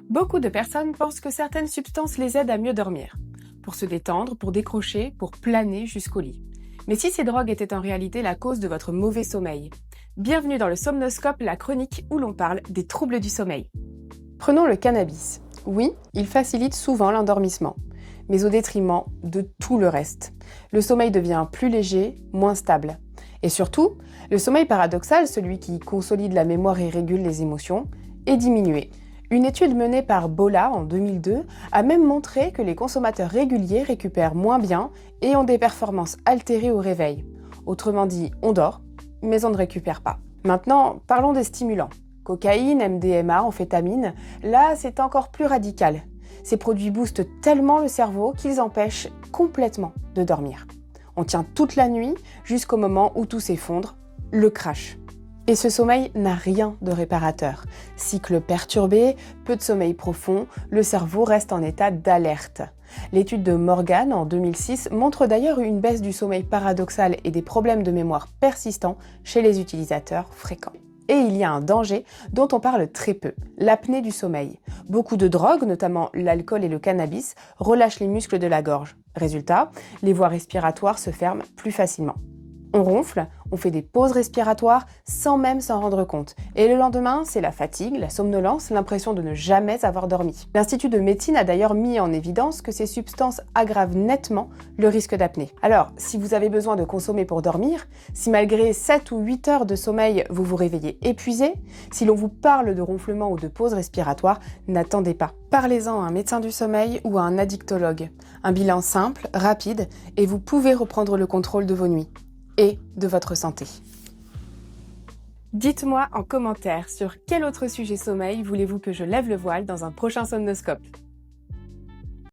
Beaucoup de personnes pensent que certaines substances les aident à mieux dormir, pour se détendre, pour décrocher, pour planer jusqu'au lit. Mais si ces drogues étaient en réalité la cause de votre mauvais sommeil? Bienvenue dans le Somnoscope, la chronique où l'on parle des troubles du sommeil. Prenons le cannabis. Oui, il facilite souvent l'endormissement, mais au détriment de tout le reste. Le sommeil devient plus léger, moins stable. Et surtout, le sommeil paradoxal, celui qui consolide la mémoire et régule les émotions, est diminué. Une étude menée par Bolla en 2002 a même montré que les consommateurs réguliers récupèrent moins bien et ont des performances altérées au réveil. Autrement dit, on dort, mais on ne récupère pas. Maintenant, parlons des stimulants. Cocaïne, MDMA, amphétamine, là c'est encore plus radical. Ces produits boostent tellement le cerveau qu'ils empêchent complètement de dormir. On tient toute la nuit jusqu'au moment où tout s'effondre, le crash. Et ce sommeil n'a rien de réparateur. Cycle perturbé, peu de sommeil profond, le cerveau reste en état d'alerte. L'étude de Morgan en 2006 montre d'ailleurs une baisse du sommeil paradoxal et des problèmes de mémoire persistants chez les utilisateurs fréquents. Et il y a un danger dont on parle très peu, l'apnée du sommeil. Beaucoup de drogues, notamment l'alcool et le cannabis, relâchent les muscles de la gorge. Résultat, les voies respiratoires se ferment plus facilement. On ronfle, on fait des pauses respiratoires sans même s'en rendre compte. Et le lendemain, c'est la fatigue, la somnolence, l'impression de ne jamais avoir dormi. L'Institut de médecine a d'ailleurs mis en évidence que ces substances aggravent nettement le risque d'apnée. Alors, si vous avez besoin de consommer pour dormir, si malgré 7 ou 8 heures de sommeil, vous vous réveillez épuisé, si l'on vous parle de ronflement ou de pause respiratoire, n'attendez pas. Parlez-en à un médecin du sommeil ou à un addictologue. Un bilan simple, rapide, et vous pouvez reprendre le contrôle de vos nuits et de votre santé. Dites-moi en commentaire sur quel autre sujet sommeil voulez-vous que je lève le voile dans un prochain Somnoscope.